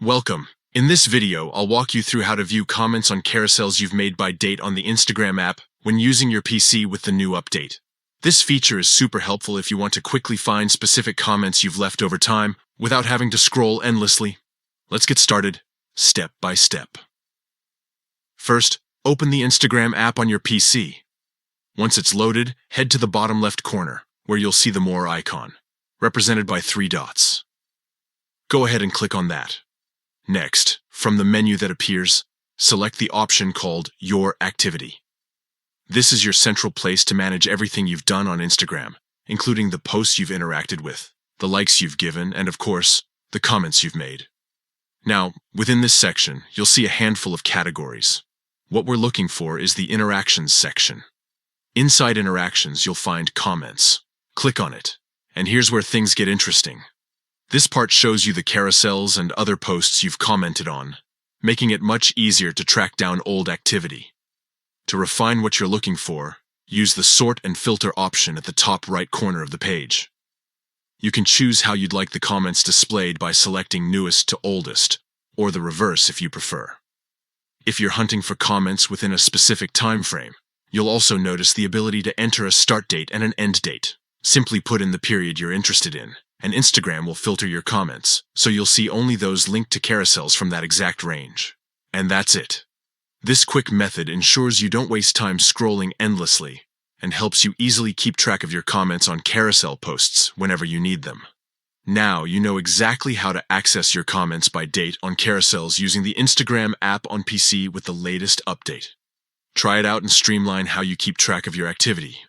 Welcome. In this video, I'll walk you through how to view comments on carousels you've made by date on the Instagram app when using your PC with the new update. This feature is super helpful if you want to quickly find specific comments you've left over time without having to scroll endlessly. Let's get started, step by step. First, open the Instagram app on your PC. Once it's loaded, head to the bottom left corner, where you'll see the More icon, represented by 3 dots. Go ahead and click on that. Next, from the menu that appears, select the option called Your Activity. This is your central place to manage everything you've done on Instagram, including the posts you've interacted with, the likes you've given, and of course, the comments you've made. Now, within this section, you'll see a handful of categories. What we're looking for is the Interactions section. Inside Interactions, you'll find Comments. Click on it, and here's where things get interesting. This part shows you the carousels and other posts you've commented on, making it much easier to track down old activity. To refine what you're looking for, use the Sort and Filter option at the top right corner of the page. You can choose how you'd like the comments displayed by selecting Newest to Oldest, or the reverse if you prefer. If you're hunting for comments within a specific time frame, you'll also notice the ability to enter a start date and an end date. Simply put in the period you're interested in, and Instagram will filter your comments, so you'll see only those linked to carousels from that exact range. And that's it. This quick method ensures you don't waste time scrolling endlessly and helps you easily keep track of your comments on carousel posts whenever you need them. Now you know exactly how to access your comments by date on carousels using the Instagram app on PC with the latest update. Try it out and streamline how you keep track of your activity